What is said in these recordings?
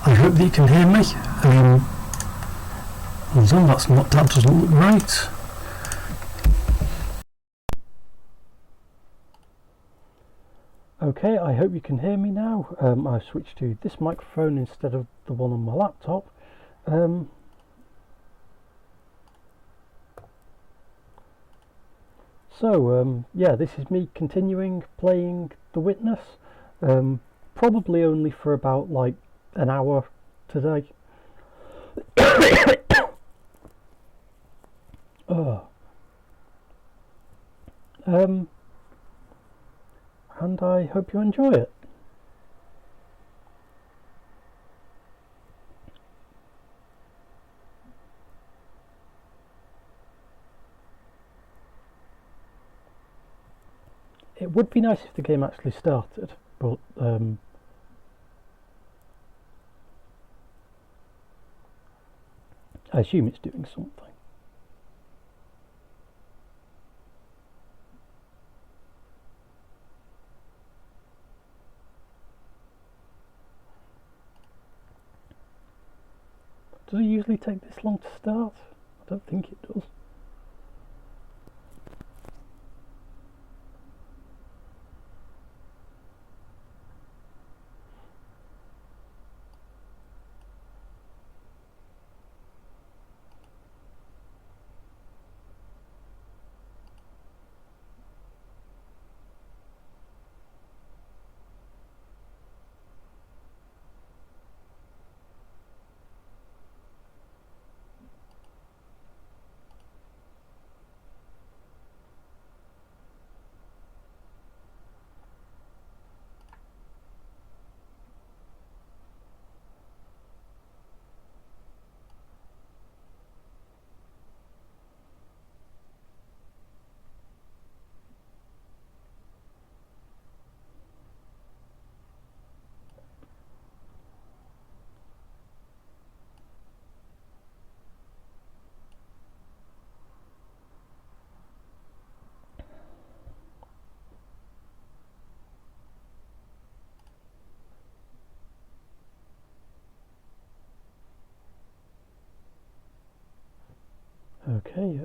I hope that you can hear me. Hold on, that doesn't look right. Okay, I hope you can hear me now. I've switched to this microphone instead of the one on my laptop. Yeah, this is me continuing playing The Witness. Probably only for about like an hour today. And I hope you enjoy it. It would be nice if the game actually started, but I assume it's doing something. Does it usually take this long to start? I don't think it does. Okay,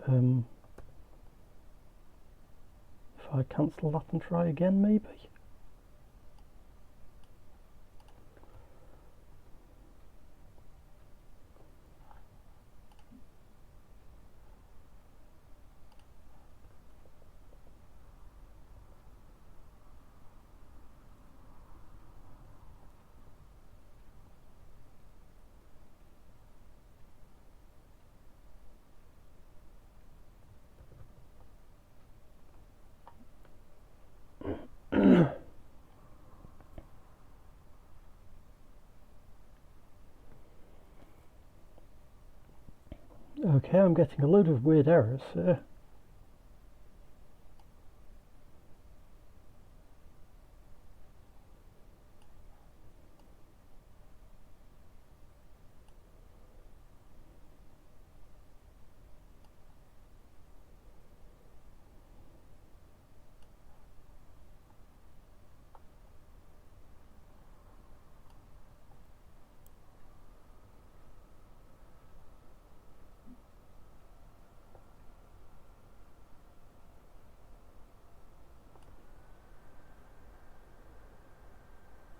if I cancel that and try again, maybe? Okay, I'm getting a load of weird errors here.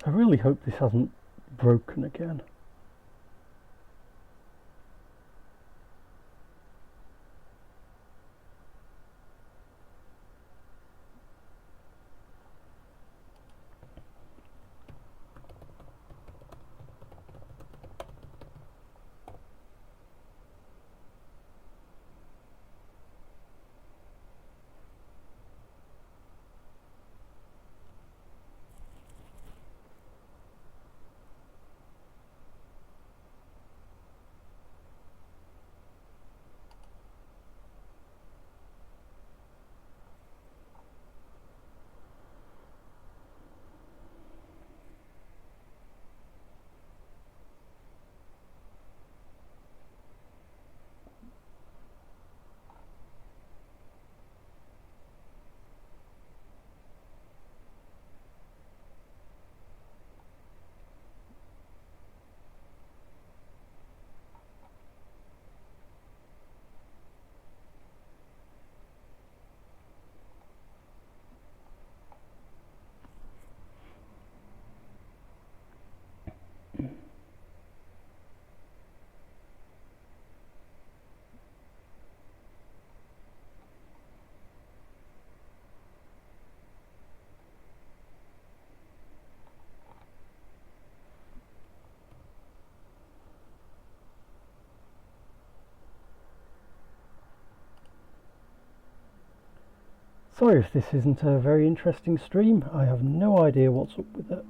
I really hope this hasn't broken again. Sorry if this isn't a very interesting stream. I have no idea what's up with it.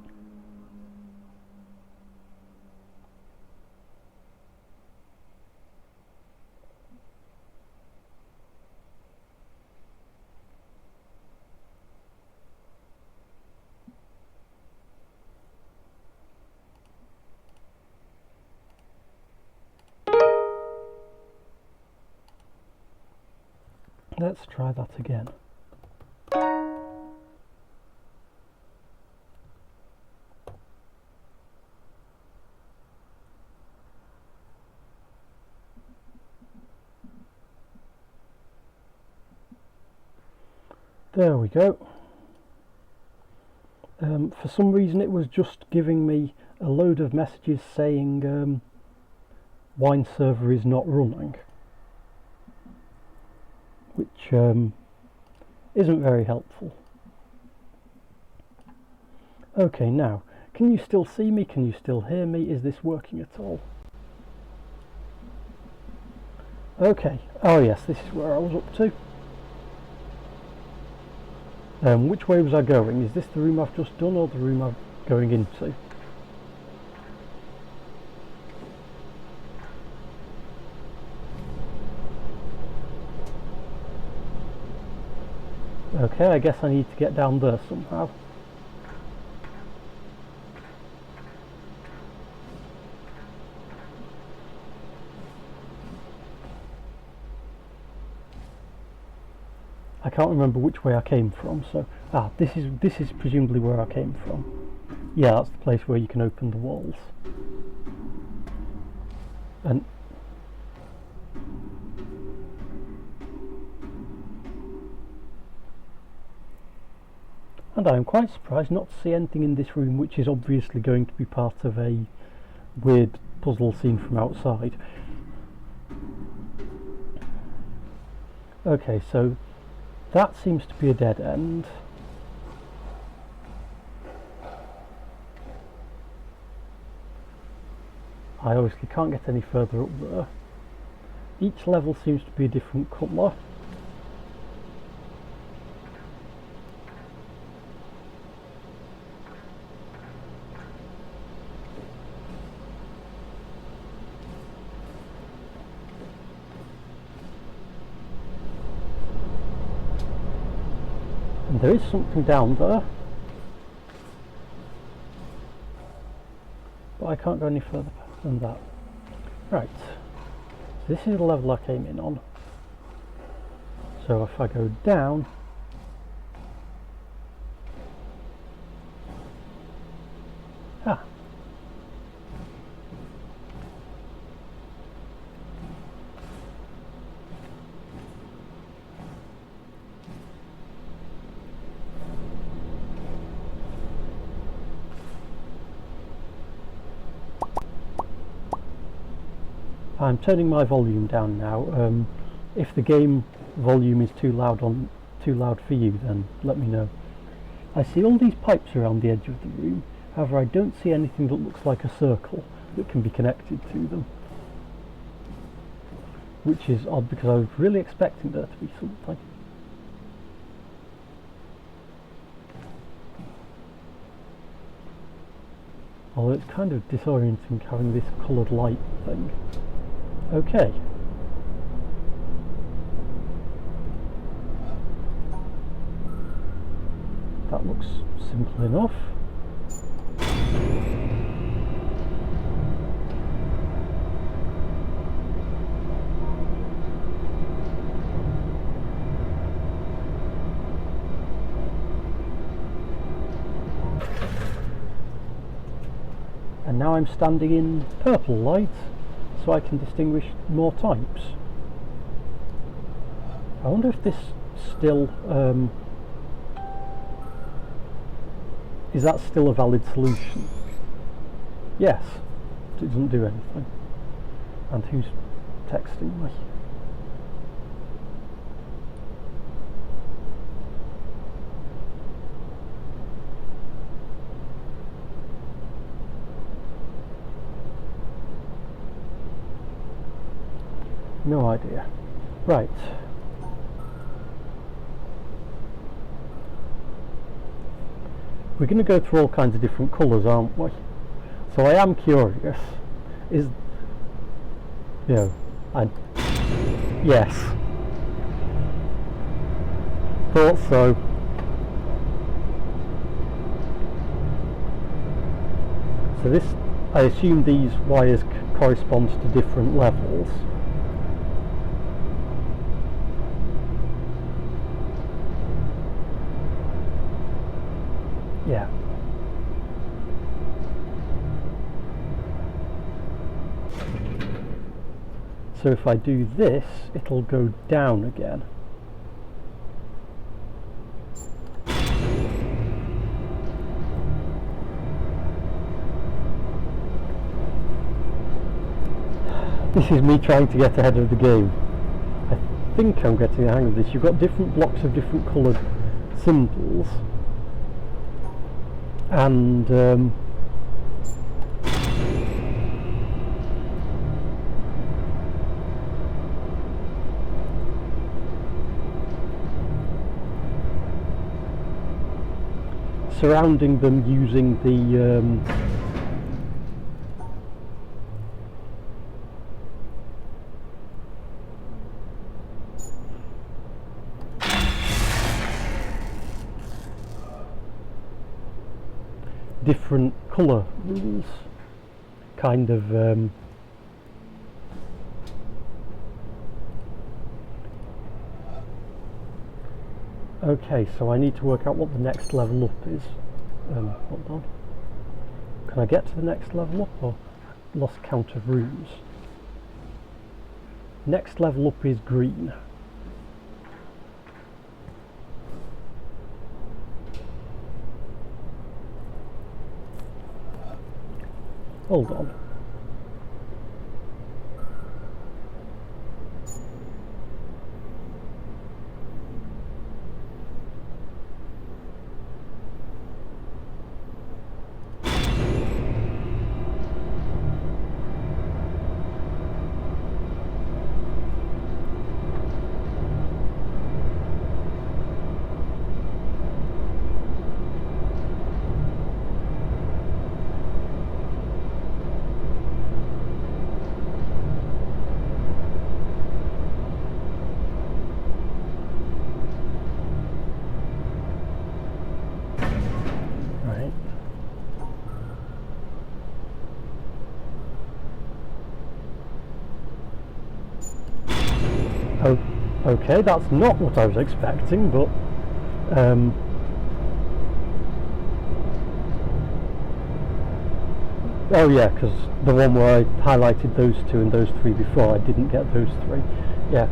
Let's try that again. There we go. For some reason it was just giving me a load of messages saying Wine server is not running, which isn't very helpful. Okay, now, can you still see me? Can you still hear me? Is this working at all? Okay, oh yes, this is where I was up to. Which way was I going? Is this the room I've just done or the room I'm going into? Okay, I guess I need to get down there somehow. I can't remember which way I came from, so this is presumably where I came from. Yeah, that's the place where you can open the walls. And I'm quite surprised not to see anything in this room which is obviously going to be part of a weird puzzle scene from outside. Okay, so that seems to be a dead end. I obviously can't get any further up there. Each level seems to be a different colour. And there is something down there, but I can't go any further than that. Right, so this is the level I came in on. So if I go down, I'm turning my volume down now. If the game volume is too loud for you, then let me know. I see all these pipes around the edge of the room. However, I don't see anything that looks like a circle that can be connected to them, which is odd because I was really expecting there to be something. Although it's kind of disorienting having this coloured light thing. Okay. That looks simple enough. And now I'm standing in purple light, so I can distinguish more types. I wonder if this still is that still a valid solution? Yes, it doesn't do anything. And who's texting me? No idea. Right. we're going to go through all kinds of different colours, aren't we? So I am curious. Is, you know, yes. Thought so. So this, I assume these wires correspond to different levels. Yeah. So if I do this, it'll go down again. This is me trying to get ahead of the game. I think I'm getting the hang of this. You've got different blocks of different coloured symbols, and surrounding them using the different colour rules, kind of okay, so I need to work out what the next level up is. Hold on. Can I get to the next level up, or lost count of rooms? Next level up is green. Hold on. Okay, that's not what I was expecting, but oh yeah, because the one where I highlighted those two and those three before, I didn't get those three. Yeah,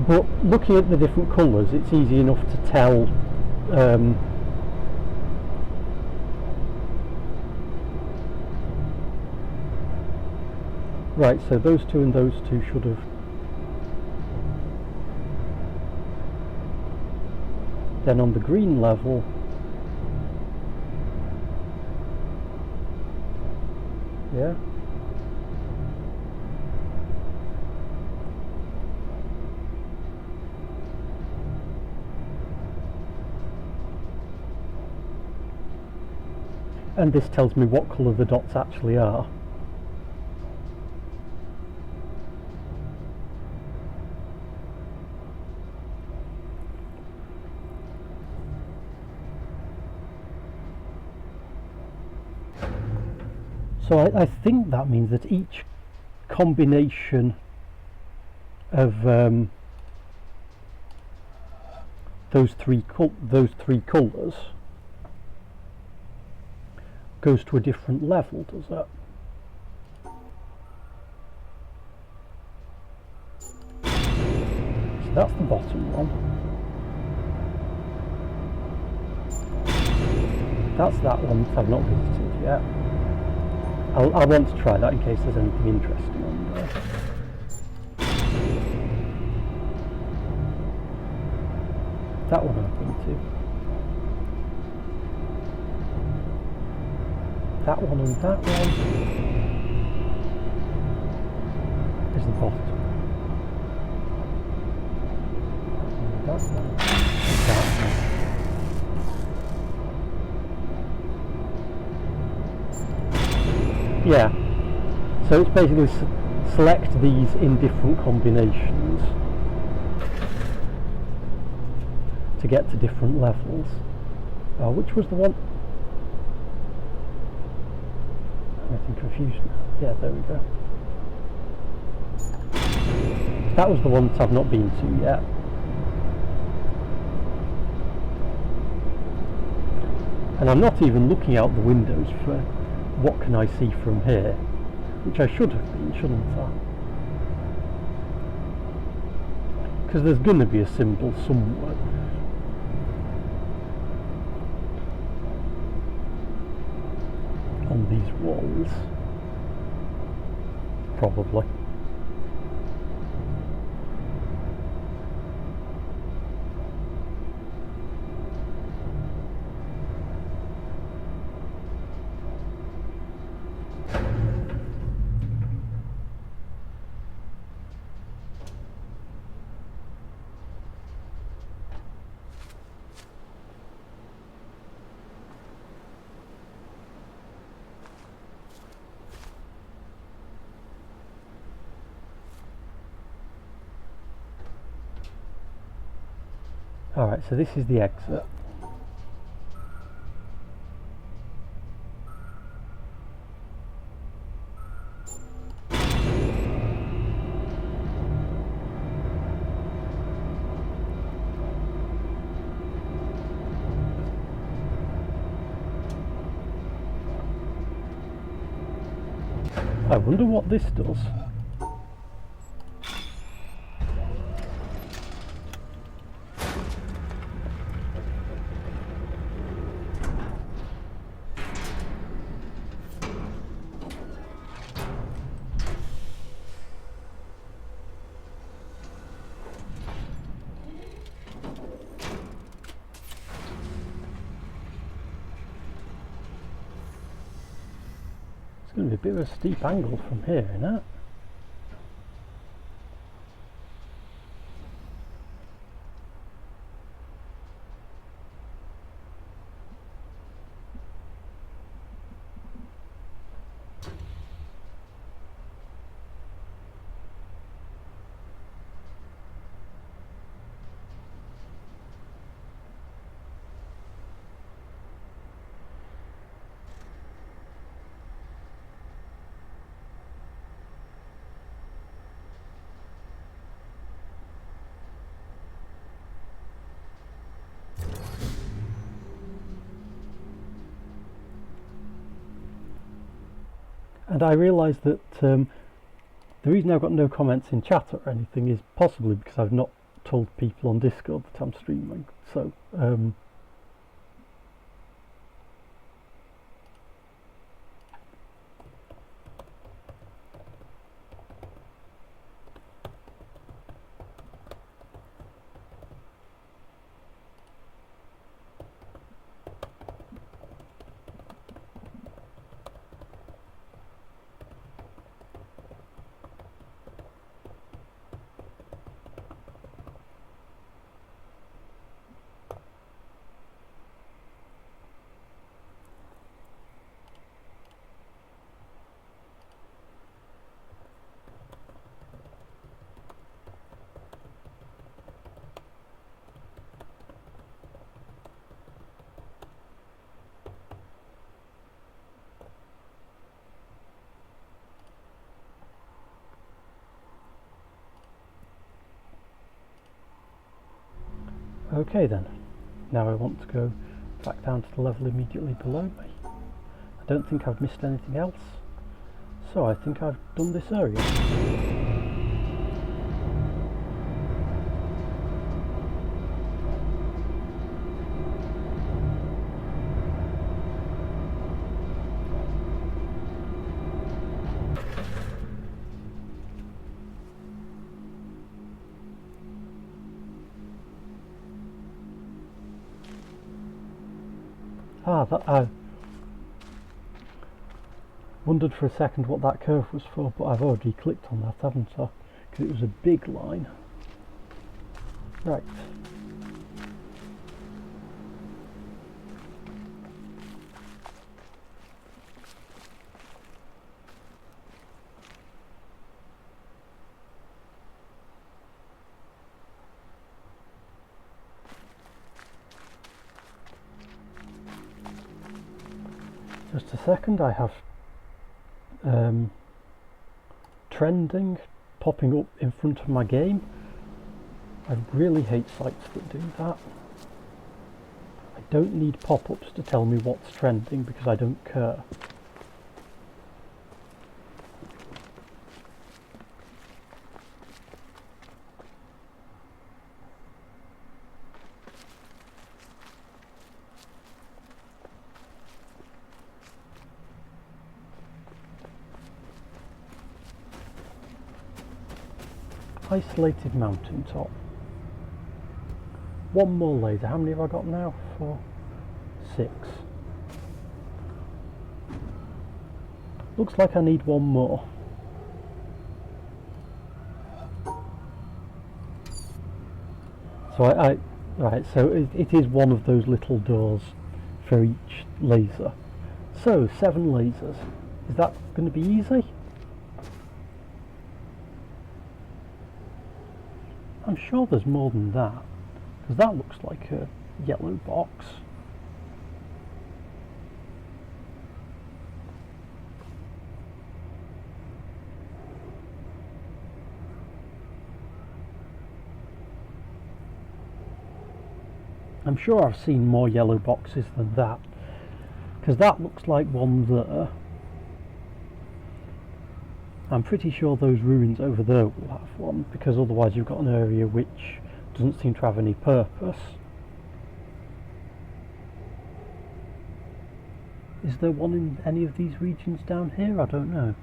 but looking at the different colours, it's easy enough to tell right, so those two and those two should have. Then on the green level, yeah, and this tells me what colour the dots actually are. So I think that means that each combination of those three colours goes to a different level, does that? So that's the bottom one. That's that one that I've not visited yet. I want to try that in case there's anything interesting on there. That one I've been to. That one and that one is the bottom. That one and that one. Yeah. So it's basically select these in different combinations to get to different levels. Which was the one? I'm getting confused now. Yeah, there we go. That was the one that I've not been to yet. And I'm not even looking out the windows for what can I see from here, which I should have been, shouldn't I? Because there's going to be a symbol somewhere. On these walls. Probably. Alright, so this is the exit. I wonder what this does. It's going to be a bit of a steep angle from here, isn't it? And I realise that the reason I've got no comments in chat or anything is possibly because I've not told people on Discord that I'm streaming. So, okay then. Now I want to go back down to the level immediately below me. I don't think I've missed anything else, so I think I've done this area. I wondered for a second what that curve was for, but I've already clicked on that, haven't I? Because it was a big line. Right. just a second, I have trending popping up in front of my game. I really hate sites that do that. I don't need pop-ups to tell me what's trending because I don't care. Isolated mountaintop. One more laser. How many have I got now? 4, 6. Looks like I need one more. So right, so it is one of those little doors for each laser. So 7 lasers. Is that going to be easy? I'm sure there's more than that, because that looks like a yellow box. I'm sure I've seen more yellow boxes than that, because that looks like one there. I'm pretty sure those ruins over there will have one, because otherwise you've got an area which doesn't seem to have any purpose. Is there one in any of these regions down here? I don't know.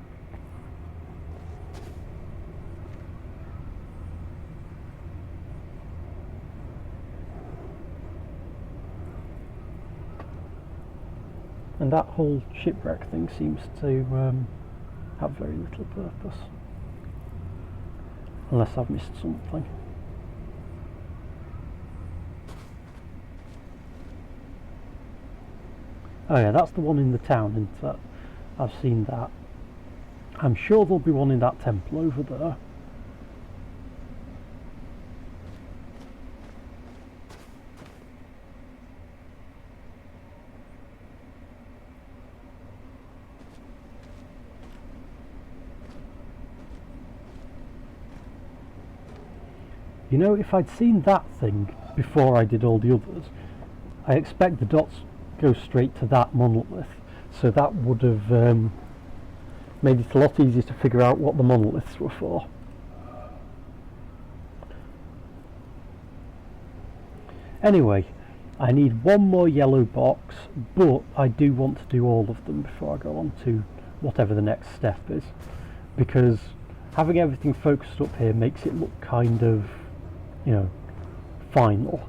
And that whole shipwreck thing seems to have very little purpose, unless I've missed something. Oh yeah, that's the one in the town, isn't it? I've seen that. I'm sure there'll be one in that temple over there. You know, if I'd seen that thing before I did all the others, I expect the dots go straight to that monolith, so that would have made it a lot easier to figure out what the monoliths were for. Anyway, I need one more yellow box, but I do want to do all of them before I go on to whatever the next step is, because having everything focused up here makes it look kind of, you know, final.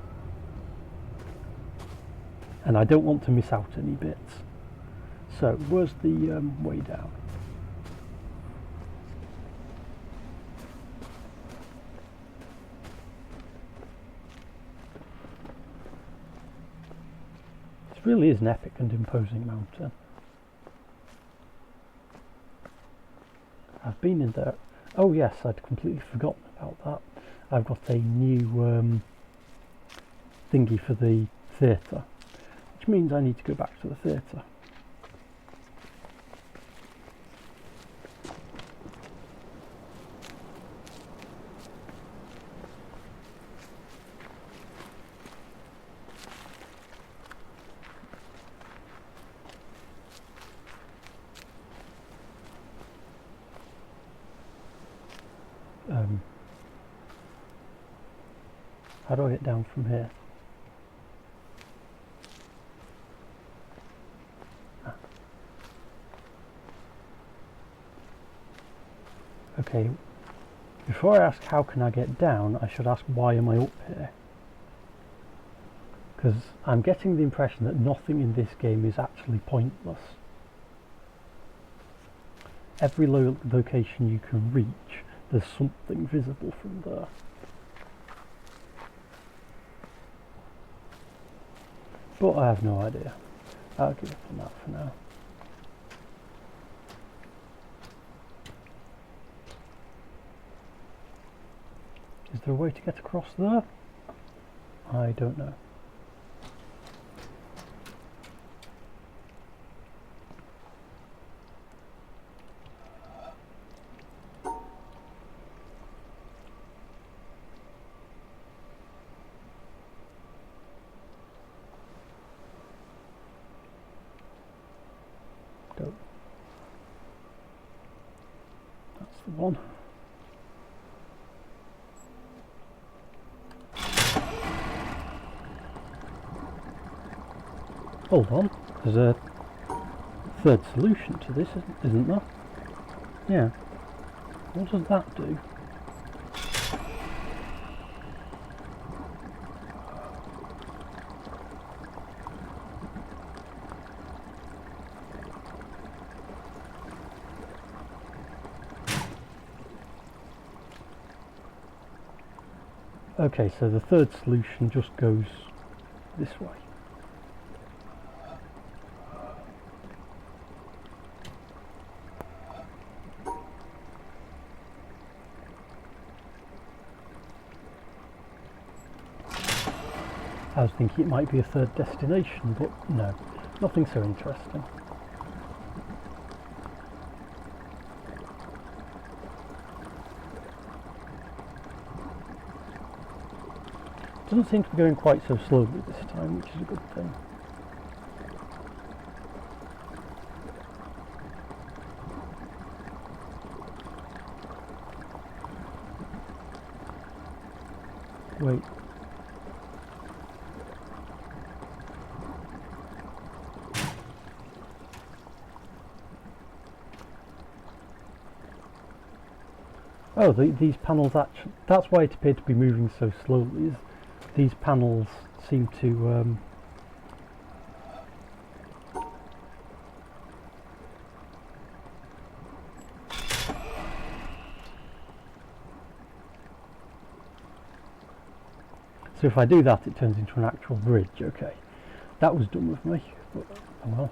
And I don't want to miss out any bits. So, where's the way down? This really is an epic and imposing mountain. I've been in there. Oh yes, I'd completely forgotten about that. I've got a new thingy for the theatre, which means I need to go back to the theatre. How do I get down from here? Okay, before I ask how can I get down, I should ask why am I up here? Because I'm getting the impression that nothing in this game is actually pointless. Every location you can reach, there's something visible from there. But I have no idea. I'll give up on that for now. Is there a way to get across there? I don't know. the one. Hold on, there's a third solution to this, isn't there? Yeah. What does that do? Okay, so the third solution just goes this way. I was thinking it might be a third destination, but no, nothing so interesting. Doesn't seem to be going quite so slowly this time, which is a good thing. Wait. Oh, these panels actually, that's why it appeared to be moving so slowly, is these panels seem to so if I do that it turns into an actual bridge. Okay, that was dumb of me, but oh well.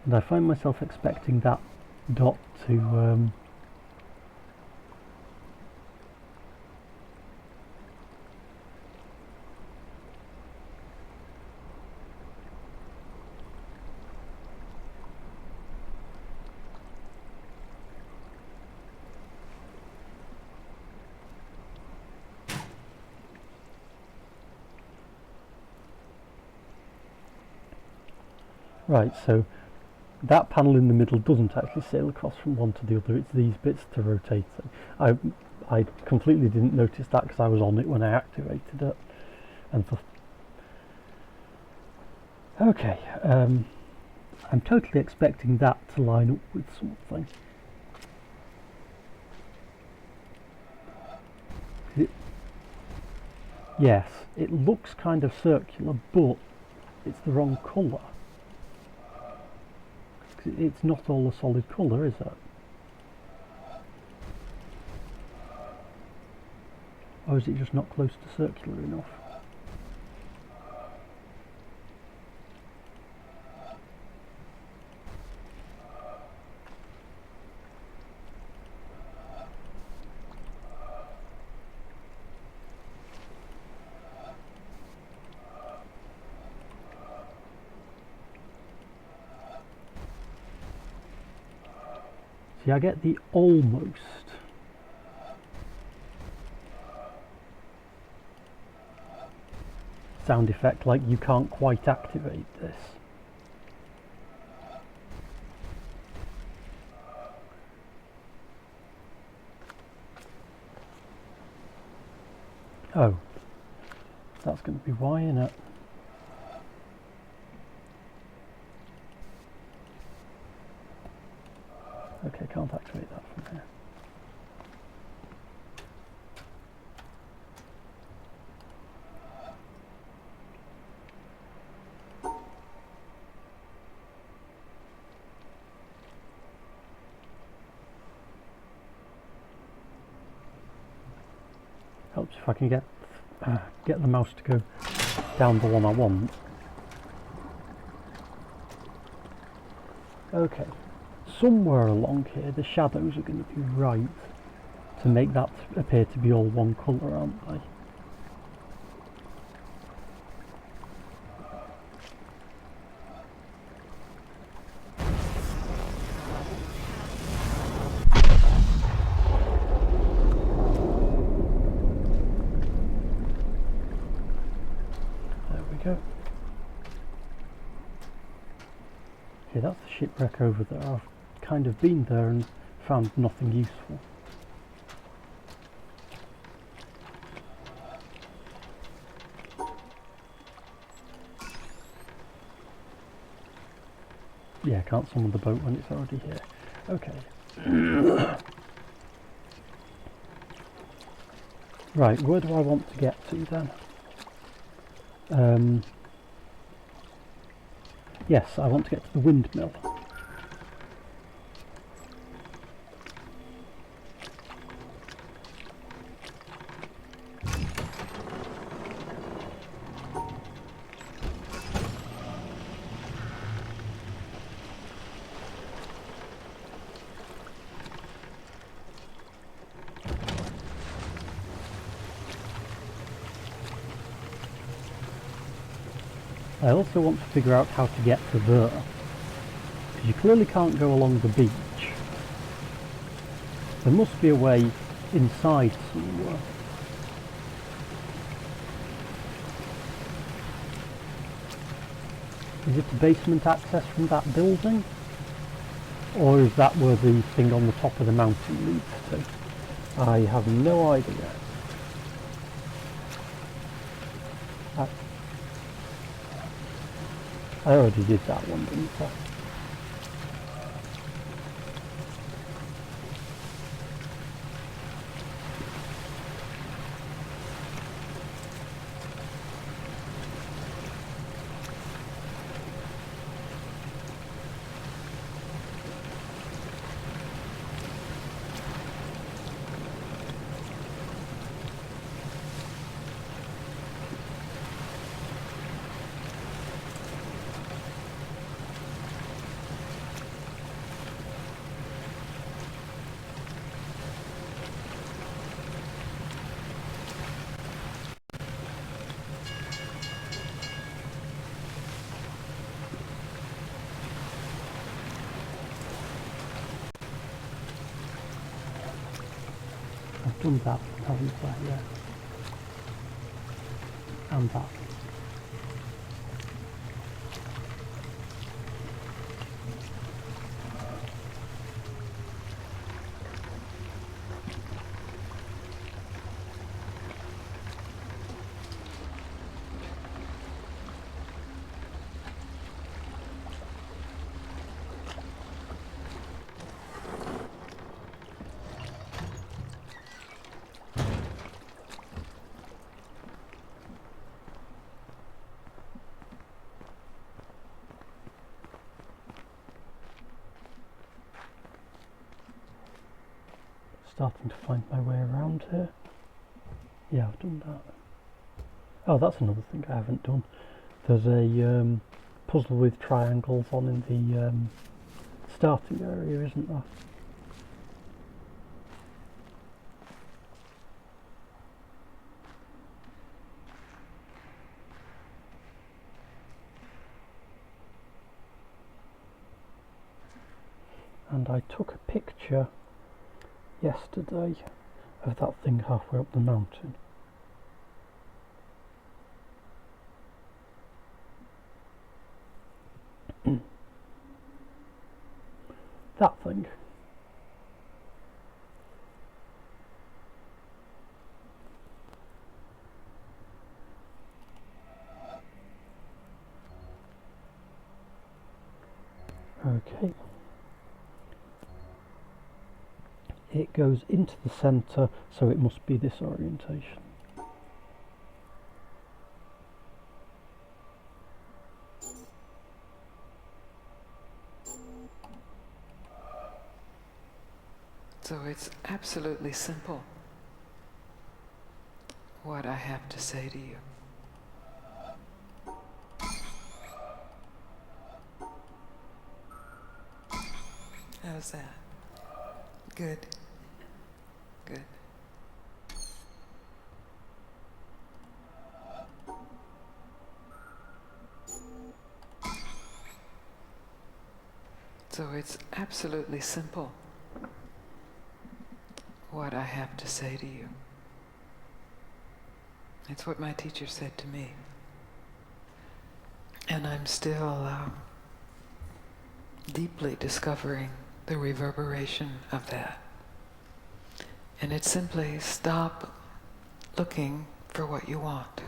And I find myself expecting that dot to right, so that panel in the middle doesn't actually sail across from one to the other, it's these bits to rotate. I completely didn't notice that because I was on it when I activated it. And okay, I'm totally expecting that to line up with something. Yes, it looks kind of circular, but it's the wrong colour. It's not all a solid colour, is it? Or is it just not close to circular enough? See, I get the almost. Sound effect, like you can't quite activate this. Oh, that's going to be why, isn't it? Okay, can't activate that from here. Helps if I can get the mouse to go down the one I want. Okay, somewhere along here the shadows are going to be right to make that appear to be all one colour, aren't they? Okay, that's the shipwreck over there. I've kind of been there and found nothing useful. Yeah, can't summon the boat when it's already here. Okay. Right, where do I want to get to then? Yes, I want to get to the windmill. I also want to figure out how to get to there, because you clearly can't go along the beach. There must be a way inside somewhere. Is it the basement access from that building? Or is that where the thing on the top of the mountain leads to? I have no idea. I already did that one, didn't I? I've done that, haven't I? Yeah. And that. Starting to find my way around here. Yeah, I've done that. Oh, that's another thing I haven't done. There's a puzzle with triangles on in the starting area, isn't there? And I took a picture yesterday of that thing halfway up the mountain. That thing. Okay. It goes into the centre, so it must be this orientation. So it's absolutely simple what I have to say to you. How's that? Good. Good. So it's absolutely simple what I have to say to you. It's what my teacher said to me. And I'm still deeply discovering the reverberation of that. And it's simply stop looking for what you want.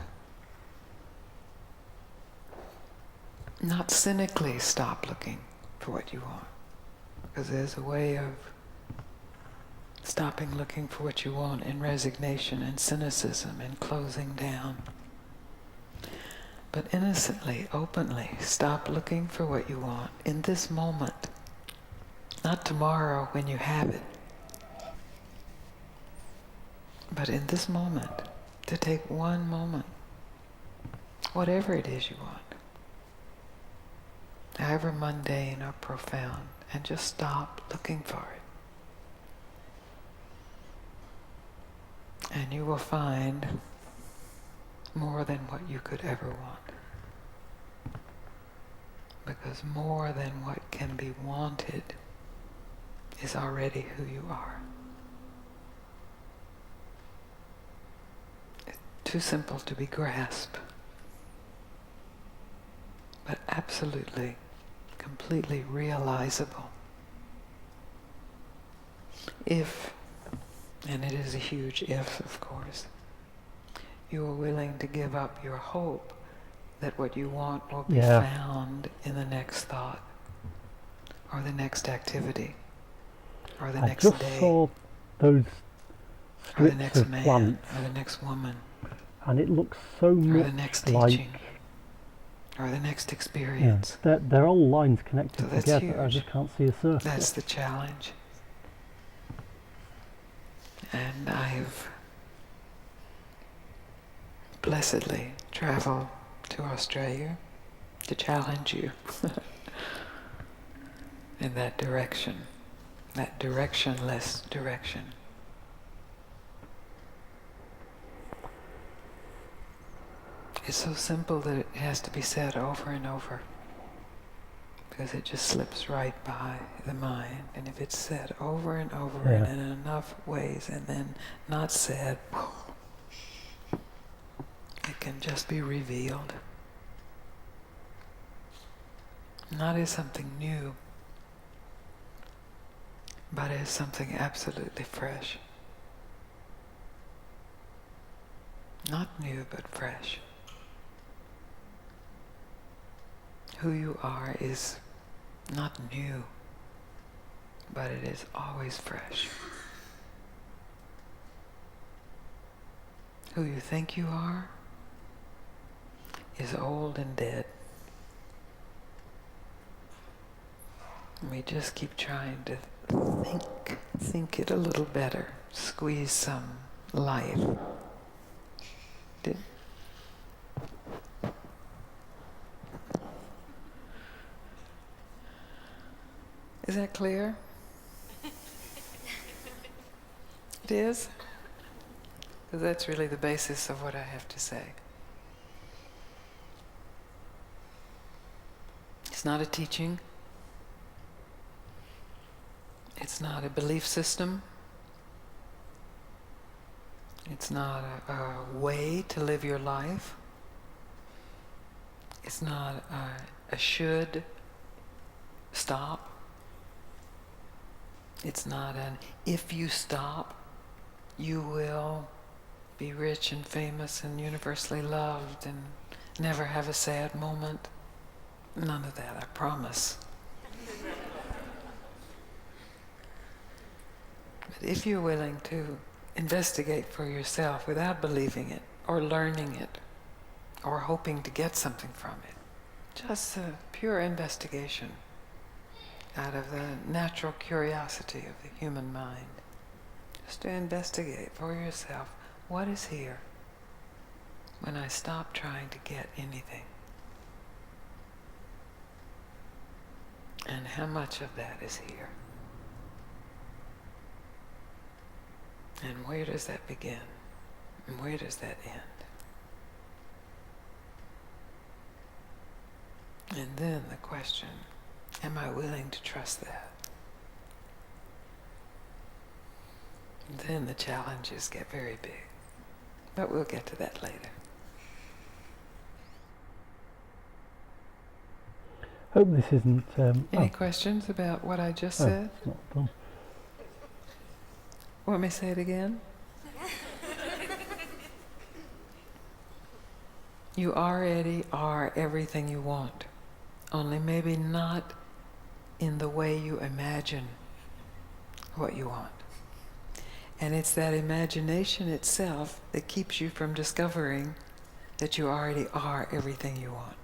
Not cynically stop looking for what you want, because there's a way of stopping looking for what you want in resignation and cynicism and closing down. But innocently, openly, stop looking for what you want in this moment, not tomorrow when you have it, but in this moment, to take one moment, whatever it is you want, however mundane or profound, and just stop looking for it. And you will find more than what you could ever want. Because more than what can be wanted is already who you are. It's too simple to be grasped, but absolutely, completely realizable. If, and it is a huge if, of course, you are willing to give up your hope that what you want will be found in the next thought, or the next activity, or the next day. I just saw those or the next strips of man, plants, or the next woman, and it looks so or much the next like, teaching, or the next experience. they're all lines connected So that's together. I huge. just can't see a circle. That's the challenge. And I've blessedly traveled to Australia to challenge you in that direction, that directionless direction. It's so simple that it has to be said over and over, because it just slips right by the mind. And if it's said over and over and in enough ways and then not said, it can just be revealed. Not as something new, but as something absolutely fresh. Not new, but fresh. Who you are is not new, but it is always fresh. Who you think you are is old and dead. We just keep trying to think it a little better, squeeze some life. Is that clear? It is? Because that's really the basis of what I have to say. It's not a teaching. It's not a belief system. It's not a way to live your life. It's not a should stop. It's not an if you stop, you will be rich and famous and universally loved and never have a sad moment. None of that, I promise. But if you're willing to investigate for yourself without believing it or learning it or hoping to get something from it, just a pure investigation out of the natural curiosity of the human mind, just to investigate for yourself what is here when I stop trying to get anything, and how much of that is here, and where does that begin and where does that end. And then the question, am I willing to trust that? And then the challenges get very big. But we'll get to that later. Hope this isn't. Any questions about what I just oh, said? it's not done. Want me to say it again? You already are everything you want, only maybe not in the way you imagine what you want. And it's that imagination itself that keeps you from discovering that you already are everything you want.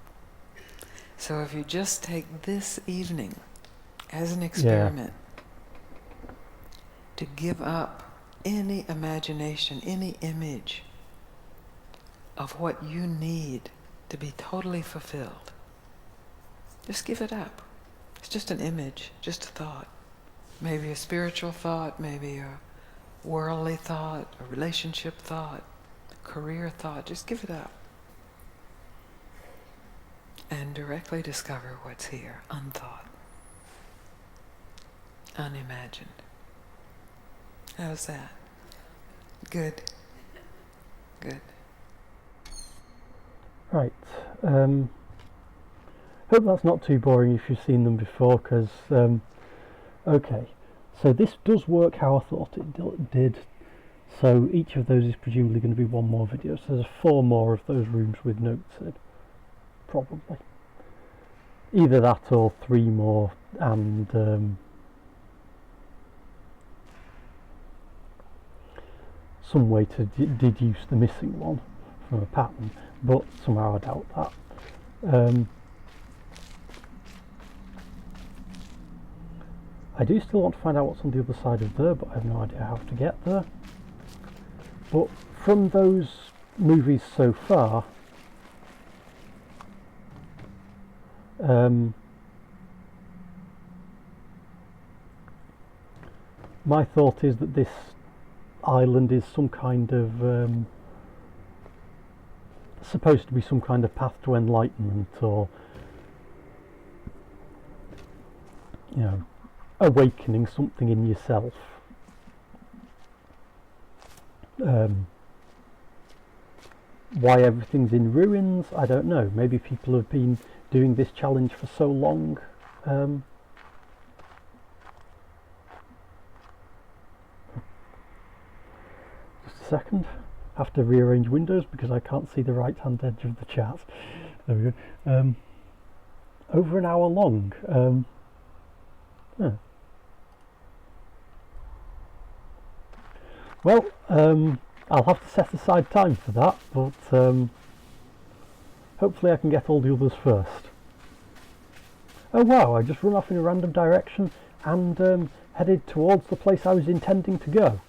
So if you just take this evening as an experiment to give up any imagination, any image of what you need to be totally fulfilled, just give it up. It's just an image, just a thought. Maybe a spiritual thought, maybe a worldly thought, a relationship thought, a career thought. Just give it up. And directly discover what's here, unthought, unimagined. How's that? Good. Good. Right. Hope that's not too boring if you've seen them before, because, okay. So this does work how I thought it did. So each of those is presumably going to be one more video. So there's 4 more of those rooms with notes in. Probably. Either that or 3 more and some way to deduce the missing one from a pattern, but somehow I doubt that. I do still want to find out what's on the other side of there, but I have no idea how to get there. But from those movies so far, my thought is that this island is some kind of supposed to be some kind of path to enlightenment, or you know, awakening something in yourself. Why everything's in ruins, I don't know. Maybe people have been doing this challenge for so long. Just a second. Have to rearrange windows because I can't see the right hand edge of the chat. There we go. Over an hour long. Yeah. Well, I'll have to set aside time for that, but hopefully I can get all the others first. Oh wow, I just run off in a random direction and headed towards the place I was intending to go.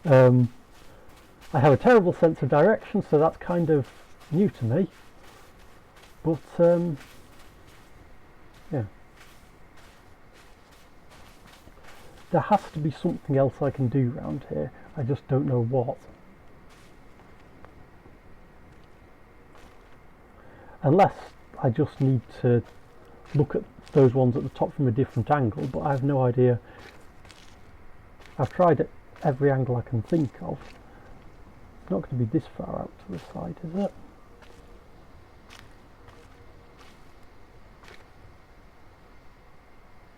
I have a terrible sense of direction, so that's kind of new to me, but yeah. There has to be something else I can do around here. I just don't know what. Unless I just need to look at those ones at the top from a different angle, but I have no idea. I've tried at every angle I can think of. It's not going to be this far out to the side, is it?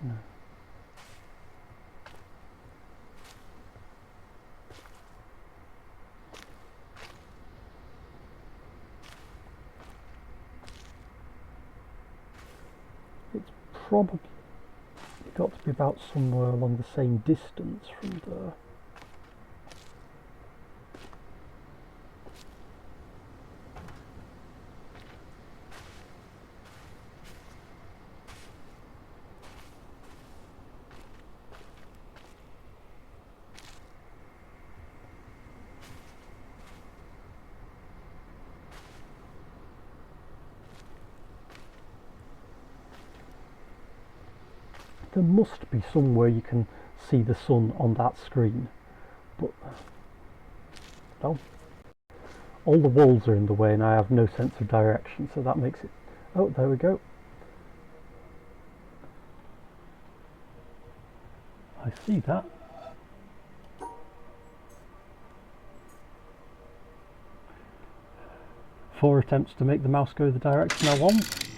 No. It's probably got to be about somewhere along the same distance from there. There must be somewhere you can see the sun on that screen, but no. All the walls are in the way and I have no sense of direction, so that makes it... Oh, there we go. I see that. 4 attempts to make the mouse go the direction I want.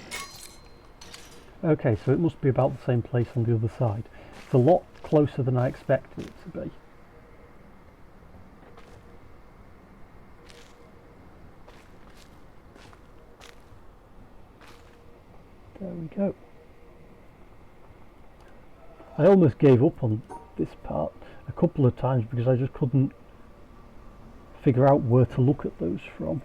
Okay, so it must be about the same place on the other side. It's a lot closer than I expected it to be. There we go. I almost gave up on this part a couple of times because I just couldn't figure out where to look at those from.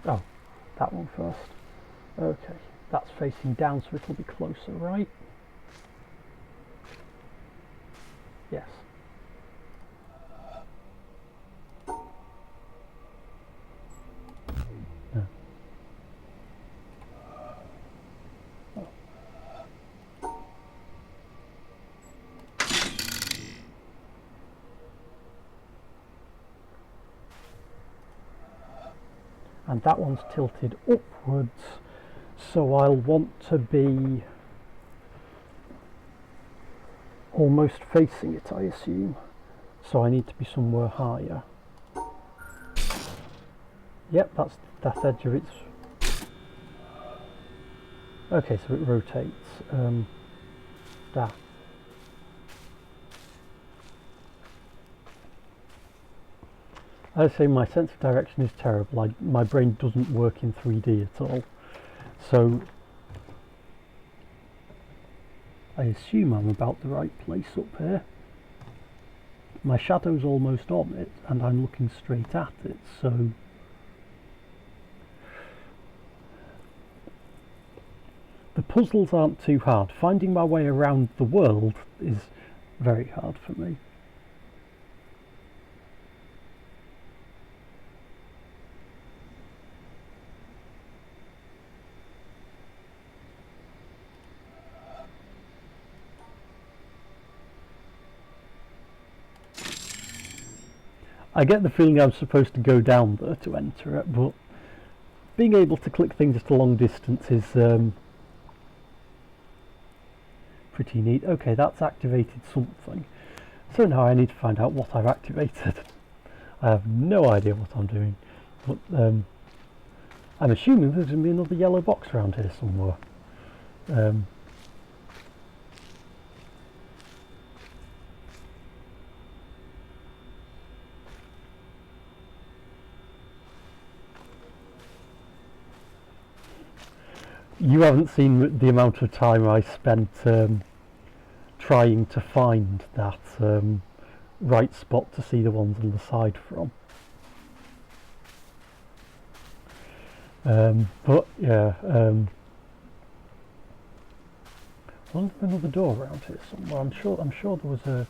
Oh, that one first. Okay, that's facing down so it'll be closer, right? Yes. No. Oh. And that one's tilted upwards, so I'll want to be almost facing it, I assume. So I need to be somewhere higher. Yep, that's that edge of its... Okay, so it rotates. That. I say my sense of direction is terrible. My brain doesn't work in 3D at all. So I assume I'm about the right place up here. My shadow's almost on it and I'm looking straight at it, so the puzzles aren't too hard. Finding my way around the world is very hard for me. I get the feeling I'm supposed to go down there to enter it, but being able to click things at a long distance is pretty neat. Okay, that's activated something. So now I need to find out what I've activated. I have no idea what I'm doing, but I'm assuming there's going to be another yellow box around here somewhere. You haven't seen the amount of time I spent trying to find that right spot to see the ones on the side from. But yeah, well, there's another door around here somewhere. I'm sure there was a...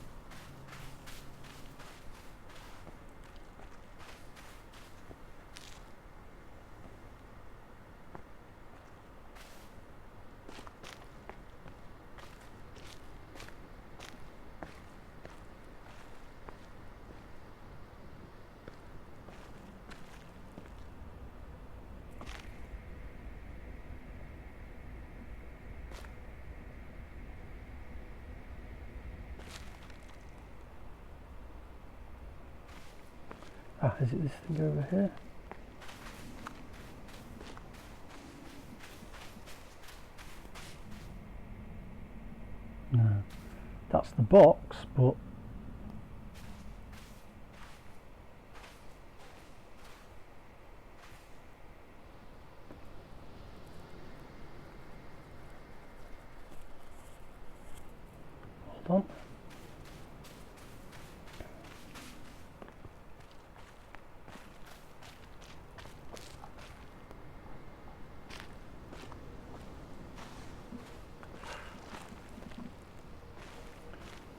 Ah, is it this thing over here? No, that's the box, but hold on.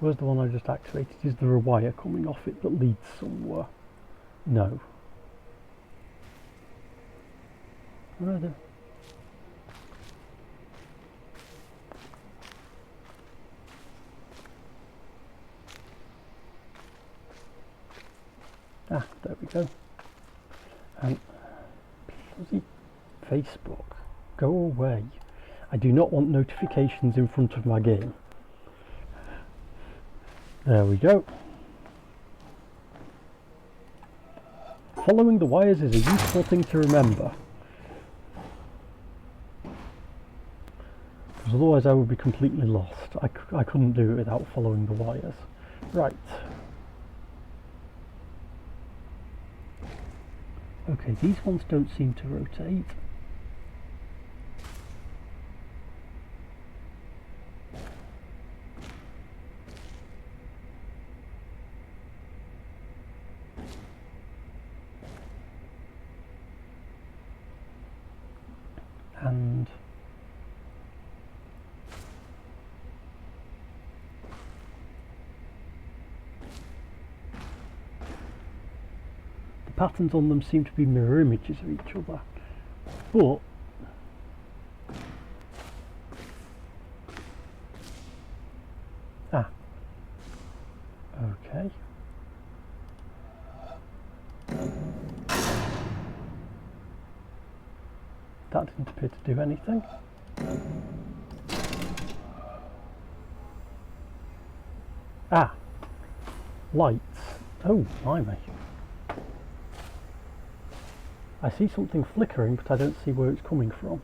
Where's the one I just activated? Is there a wire coming off it that leads somewhere? No. Oh, there. Ah, there we go. And bloody Facebook. Go away. I do not want notifications in front of my game. There we go. Following the wires is a useful thing to remember. Because otherwise I would be completely lost. I couldn't do it without following the wires. Right. Okay, these ones don't seem to rotate. And the patterns on them seem to be mirror images of each other, but okay. That didn't appear to do anything. Lights. Oh, blimey. I see something flickering, but I don't see where it's coming from.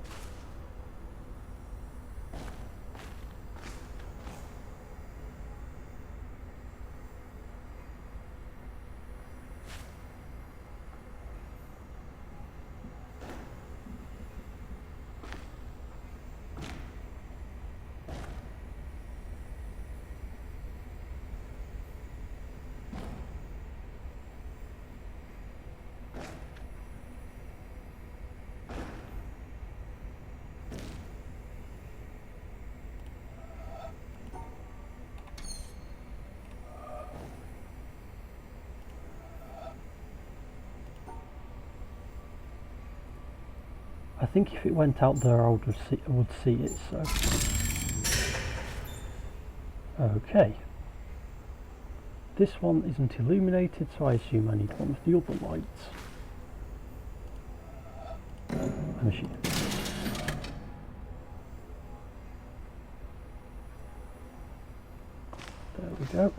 I think if it went out there I would see it, so... Okay. This one isn't illuminated, so I assume I need one of the other lights. Machine. There we go.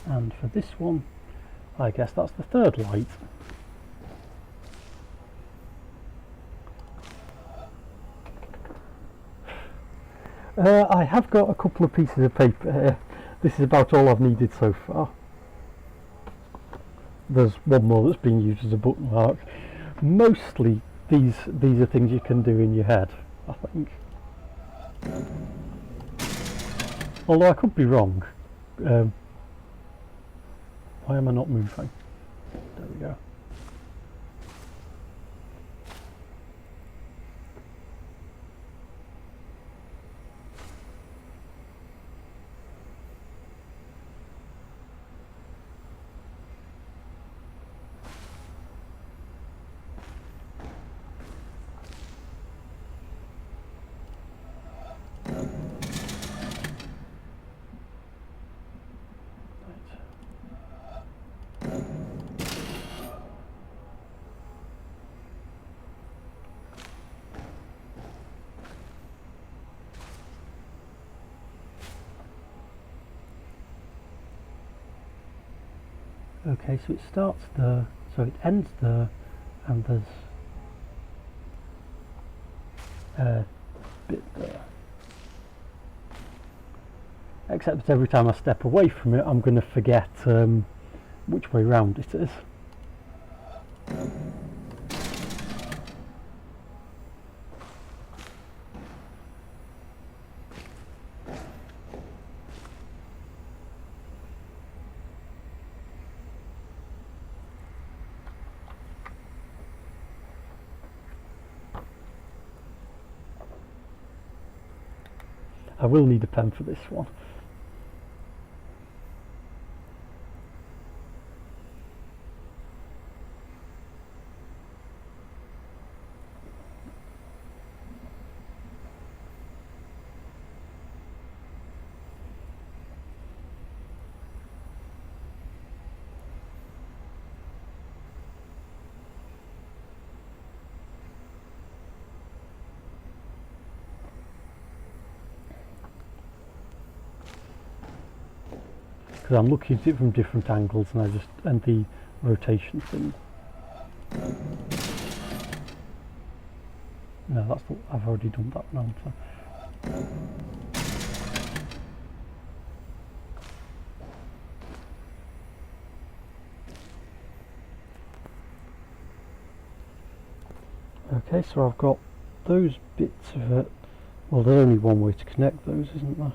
And for this one, I guess that's the third light. I have got a couple of pieces of paper here. This is about all I've needed so far. There's one more that's being used as a bookmark. Mostly these are things you can do in your head, I think. Although I could be wrong. Why am I not moving? There we go. Okay, so it starts there, so it ends there, and there's a bit there. Except that every time I step away from it, I'm going to forget which way round it is. I will need a pen for this one. because I'm looking at it from different angles, and the rotation thing. No, I've already done that one. Okay, so I've got those bits of it. Well, there's only one way to connect those, isn't there?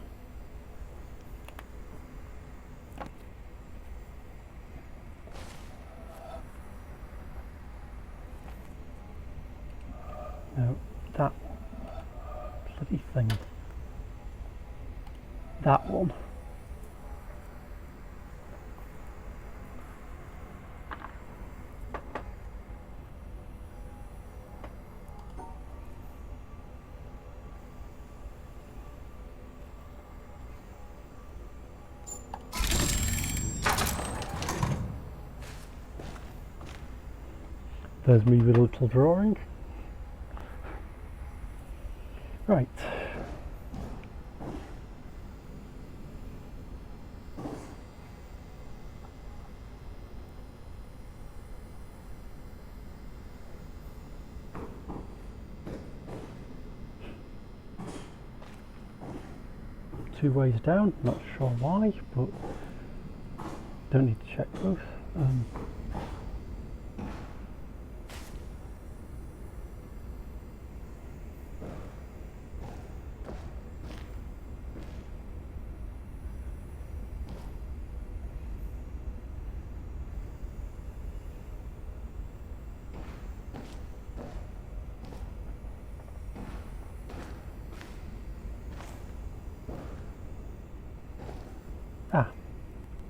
No, that bloody thing. That one. There's me with a little drawing. Right. Two ways down, not sure why, but don't need to check both.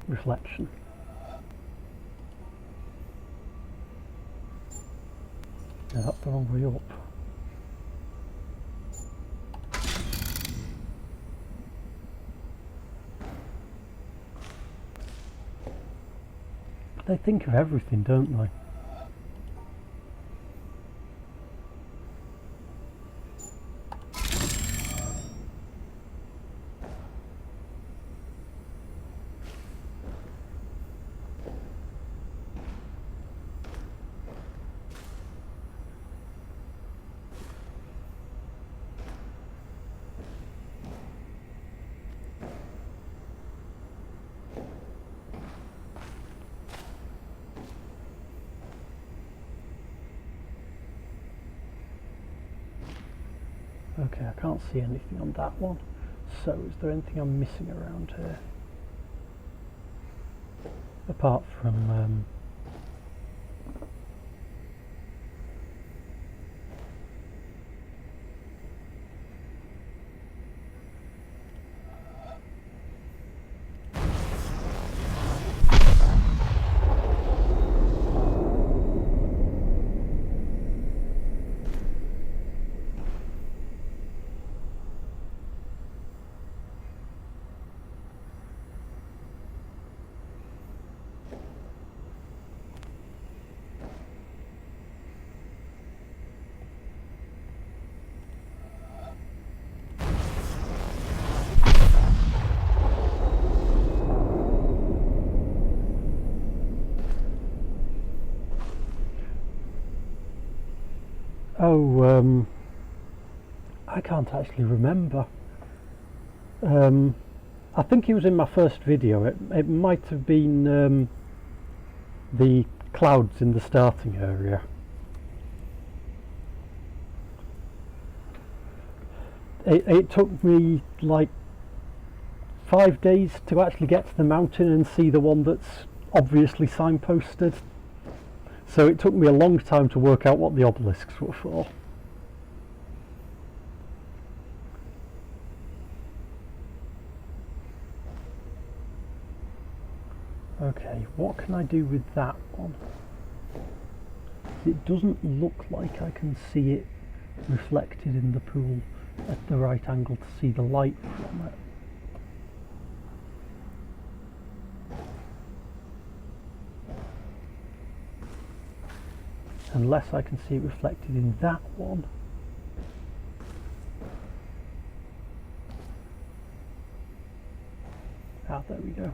Reflection. Yeah, that's the wrong way up. They think of everything, don't they? Okay, I can't see anything on that one. So, is there anything I'm missing around here? Apart from... I can't actually remember. I think it was in my first video. It might have been the clouds in the starting area. It took me like 5 days to actually get to the mountain and see the one that's obviously signposted. So it took me a long time to work out what the obelisks were for. Okay, what can I do with that one? It doesn't look like I can see it reflected in the pool at the right angle to see the light from it. Unless I can see it reflected in that one. Ah, there we go.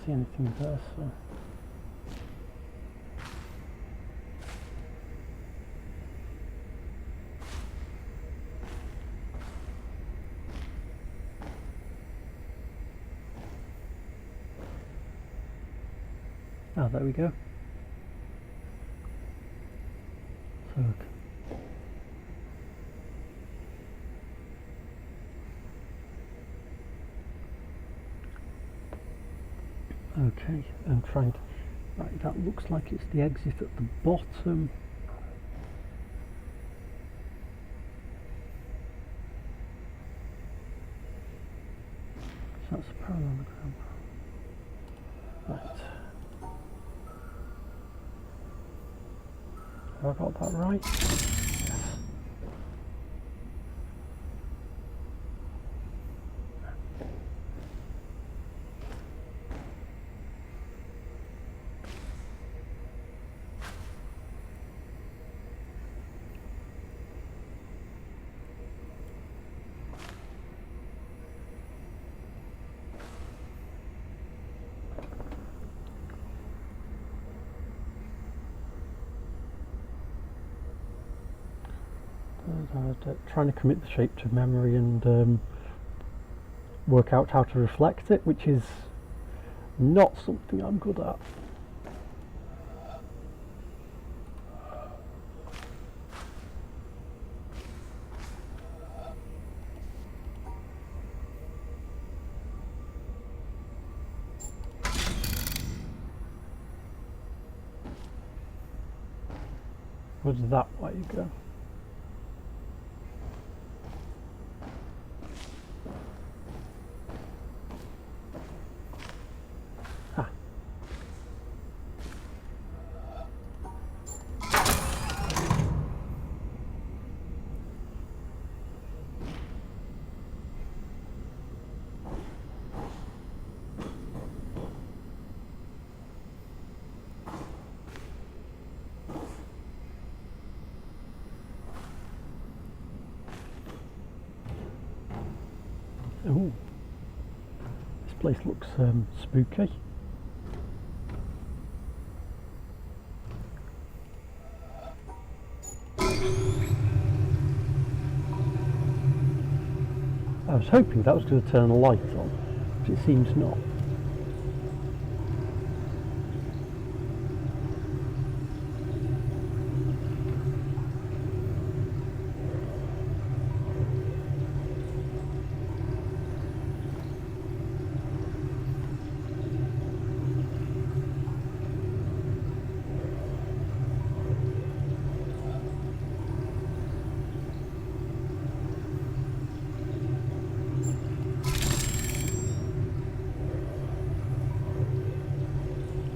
see anything there, so... Oh, there we go. So, okay, I'm trying to... Right, that looks like it's the exit at the bottom. So that's a parallelogram. Right. Have I got that right? Yes. Trying to commit the shape to memory and work out how to reflect it, which is not something I'm good at. Where does that way go? Oh, this place looks spooky. I was hoping that was going to turn a light on, but it seems not.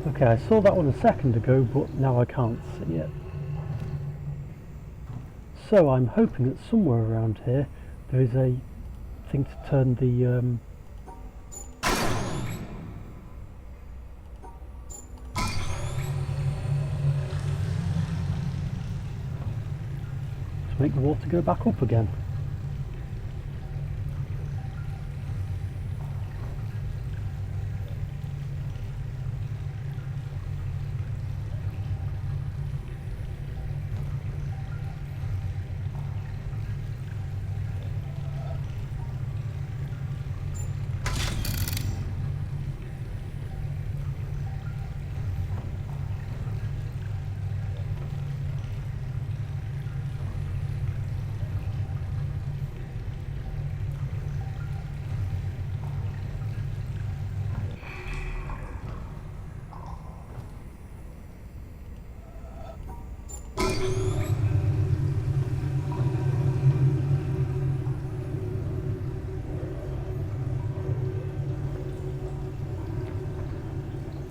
Okay, I saw that one a second ago, but now I can't see it. So I'm hoping that somewhere around here there is a thing to turn the to make the water go back up again.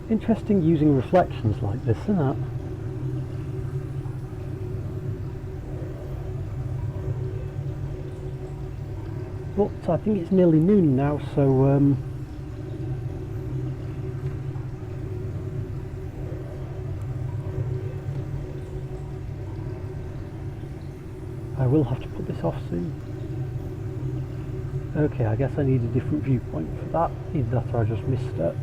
Interesting using reflections like this, isn't it? But I think it's nearly noon now, so I will have to put this off soon. Okay, I guess I need a different viewpoint for that. Either that or I just missed it.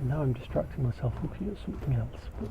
Now I'm distracting myself looking at something else. But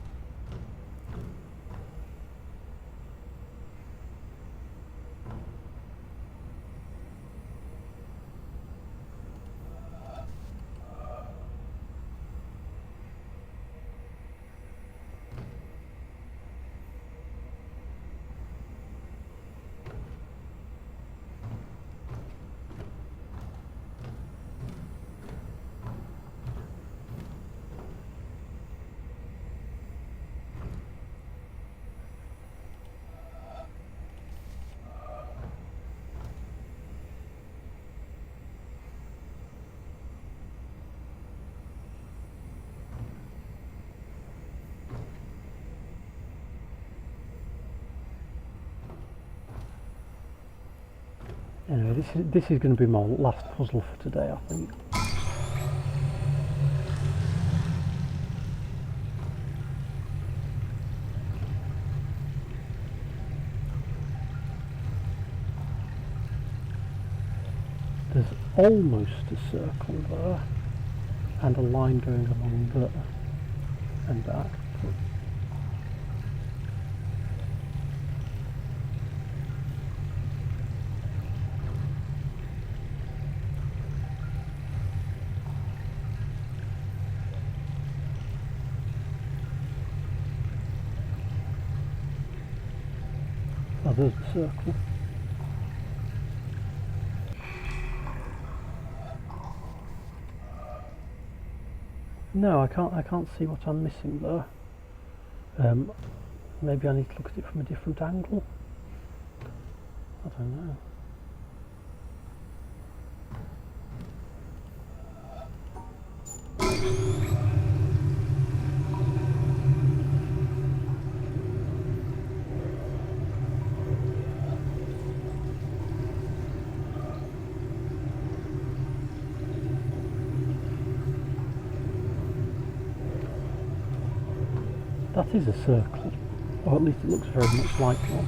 anyway, this is going to be my last puzzle for today, I think. There's almost a circle there, and a line going along there and back. Oh, there's the circle. No, I can't see what I'm missing there. Maybe I need to look at it from a different angle. I don't know. That is a circle, or at least it looks very much like one.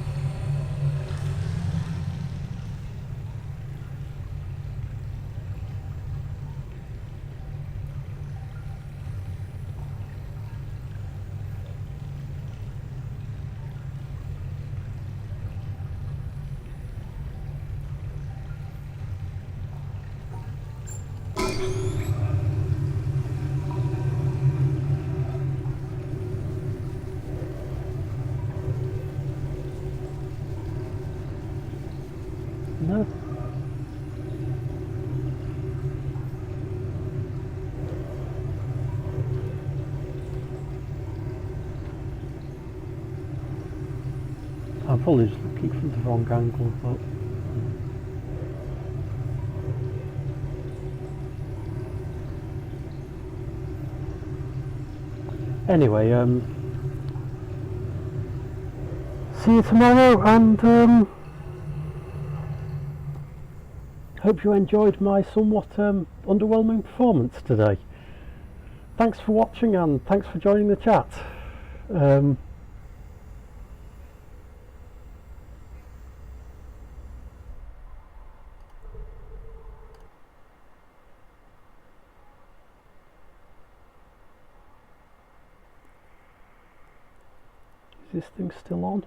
No. I'm probably just looking from the wrong angle, but anyway, see you tomorrow, and hope you enjoyed my somewhat underwhelming performance today. Thanks for watching, and thanks for joining the chat. Is this thing still on?